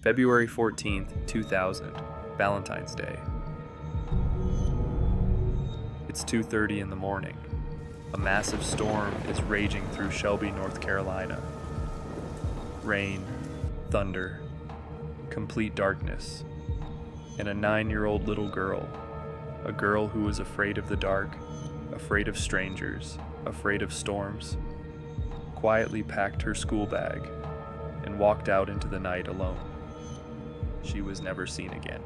February 14th, 2000, Valentine's Day. It's 2:30 in the morning. A massive storm is raging through Shelby, North Carolina. Rain, thunder, complete darkness, and a 9-year-old little girl, a girl who was afraid of the dark, afraid of strangers, afraid of storms, quietly packed her school bag and walked out into the night alone. She was never seen again.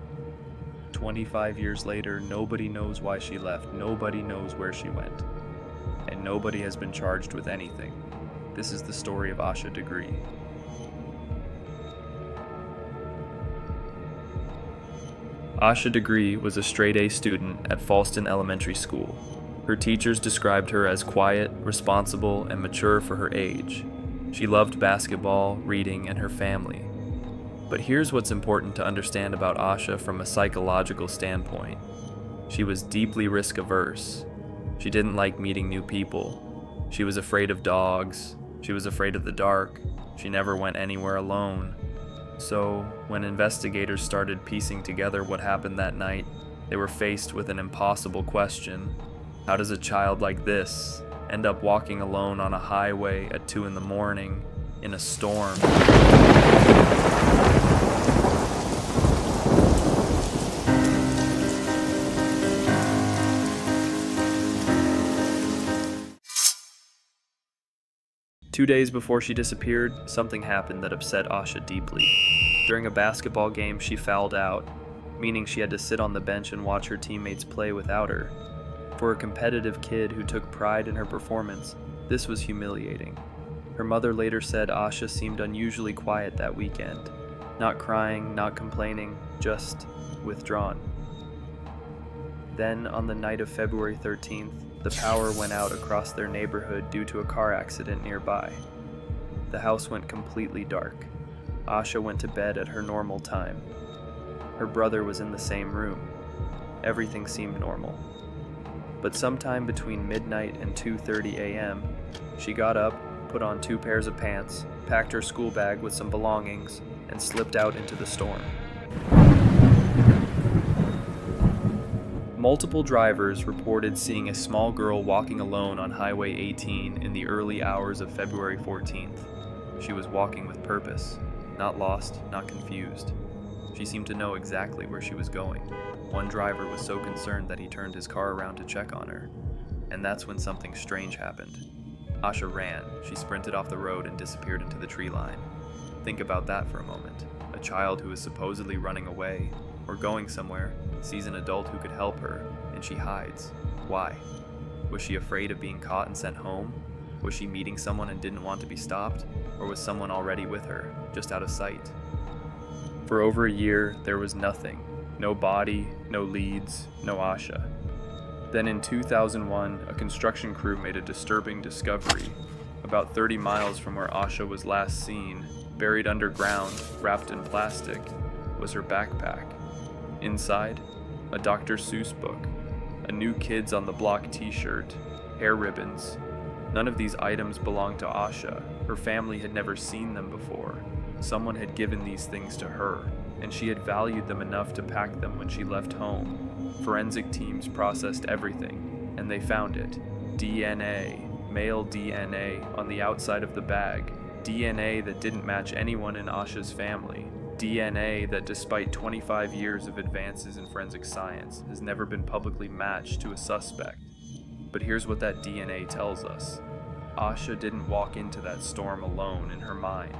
25 years later, nobody knows why she left, nobody knows where she went, and nobody has been charged with anything. This is the story of Asha Degree. Asha Degree was a straight-A student at Falston Elementary School. Her teachers described her as quiet, responsible, and mature for her age. She loved basketball, reading, and her family. But here's what's important to understand about Asha from a psychological standpoint. She was deeply risk-averse. She didn't like meeting new people. She was afraid of dogs. She was afraid of the dark. She never went anywhere alone. So, when investigators started piecing together what happened that night, they were faced with an impossible question. How does a child like this end up walking alone on a highway at 2 in the morning in a storm? Two days before she disappeared, something happened that upset Asha deeply. During a basketball game, she fouled out, meaning she had to sit on the bench and watch her teammates play without her. For a competitive kid who took pride in her performance, this was humiliating. Her mother later said Asha seemed unusually quiet that weekend. Not crying, not complaining, just withdrawn. Then, on the night of February 13th, the power went out across their neighborhood due to a car accident nearby. The house went completely dark. Asha went to bed at her normal time. Her brother was in the same room. Everything seemed normal. But sometime between midnight and 2:30 a.m., she got up, put on 2 pairs of pants, packed her school bag with some belongings, and slipped out into the storm. Multiple drivers reported seeing a small girl walking alone on Highway 18 in the early hours of February 14th. She was walking with purpose, not lost, not confused. She seemed to know exactly where she was going. One driver was so concerned that he turned his car around to check on her. And that's when something strange happened. Asha ran. She sprinted off the road and disappeared into the tree line. Think about that for a moment. A child who is supposedly running away or going somewhere sees an adult who could help her, and she hides. Why? Was she afraid of being caught and sent home? Was she meeting someone and didn't want to be stopped? Or was someone already with her, just out of sight? For over a year, there was nothing. No body, no leads, no Asha. Then in 2001, a construction crew made a disturbing discovery. About 30 miles from where Asha was last seen, buried underground, wrapped in plastic, was her backpack. Inside, a Dr. Seuss book, a New Kids on the Block t-shirt, hair ribbons. None of these items belonged to Asha. Her family had never seen them before. Someone had given these things to her, and she had valued them enough to pack them when she left home. Forensic teams processed everything, and they found it. DNA, male DNA, on the outside of the bag. DNA that didn't match anyone in Asha's family. DNA that, despite 25 years of advances in forensic science, has never been publicly matched to a suspect. But here's what that DNA tells us. Asha didn't walk into that storm alone in her mind.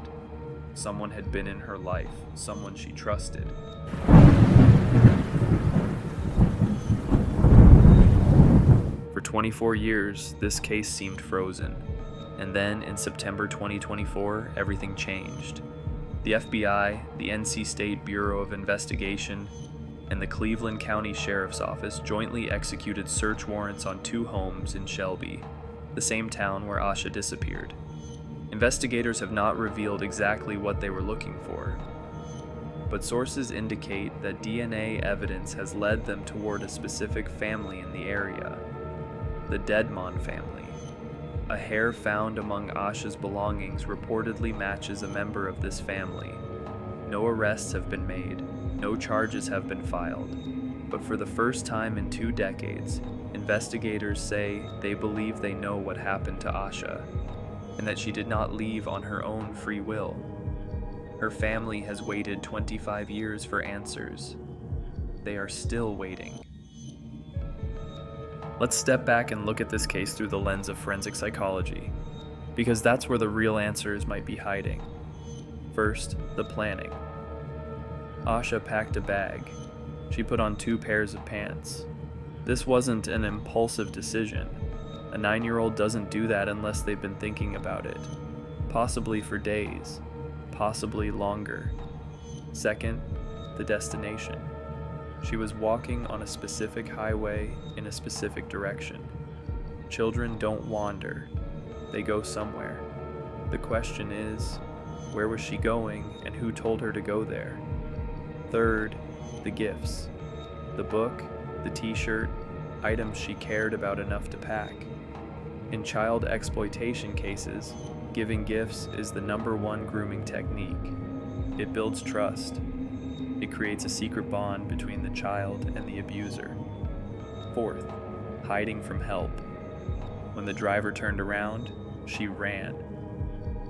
Someone had been in her life, someone she trusted. For 24 years, this case seemed frozen. And then, in September 2024, everything changed. The FBI, the NC State Bureau of Investigation, and the Cleveland County Sheriff's Office jointly executed search warrants on 2 homes in Shelby, the same town where Asha disappeared. Investigators have not revealed exactly what they were looking for, but sources indicate that DNA evidence has led them toward a specific family in the area, the Dedmon family. A hair found among Asha's belongings reportedly matches a member of this family. No arrests have been made, no charges have been filed, but for the first time in 2 decades, investigators say they believe they know what happened to Asha, and that she did not leave on her own free will. Her family has waited 25 years for answers. They are still waiting. Let's step back and look at this case through the lens of forensic psychology, because that's where the real answers might be hiding. First, the planning. Asha packed a bag. She put on 2 pairs of pants. This wasn't an impulsive decision. A 9-year-old doesn't do that unless they've been thinking about it, possibly for days, possibly longer. Second, the destination. She was walking on a specific highway in a specific direction. Children don't wander, they go somewhere. The question is, where was she going and who told her to go there? Third, the gifts. The book, the t-shirt, items she cared about enough to pack. In child exploitation cases, giving gifts is the #1 grooming technique. It builds trust. It creates a secret bond between the child and the abuser. Fourth, hiding from help. When the driver turned around, she ran.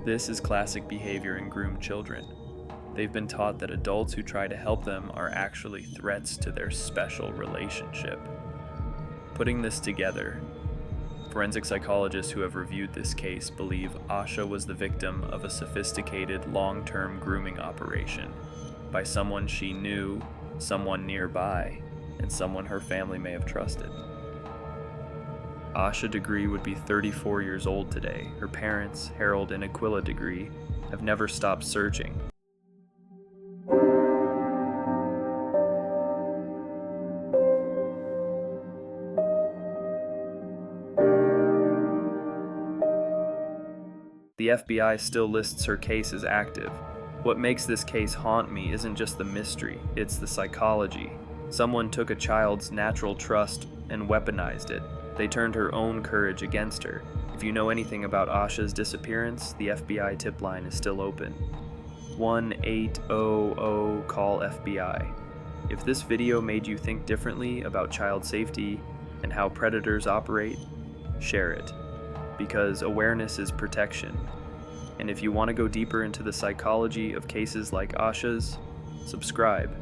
This is classic behavior in groomed children. They've been taught that adults who try to help them are actually threats to their special relationship. Putting this together, forensic psychologists who have reviewed this case believe Asha was the victim of a sophisticated long-term grooming operation by someone she knew, someone nearby, and someone her family may have trusted. Asha Degree would be 34 years old today. Her parents, Harold and Aquila Degree, have never stopped searching. The FBI still lists her case as active. What makes this case haunt me isn't just the mystery, it's the psychology. Someone took a child's natural trust and weaponized it. They turned her own courage against her. If you know anything about Asha's disappearance, the FBI tip line is still open. 1-800-CALL-FBI. If this video made you think differently about child safety and how predators operate, share it. Because awareness is protection. And if you want to go deeper into the psychology of cases like Asha's, subscribe.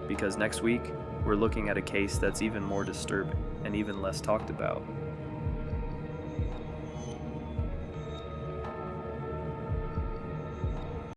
Because next week, we're looking at a case that's even more disturbing and even less talked about.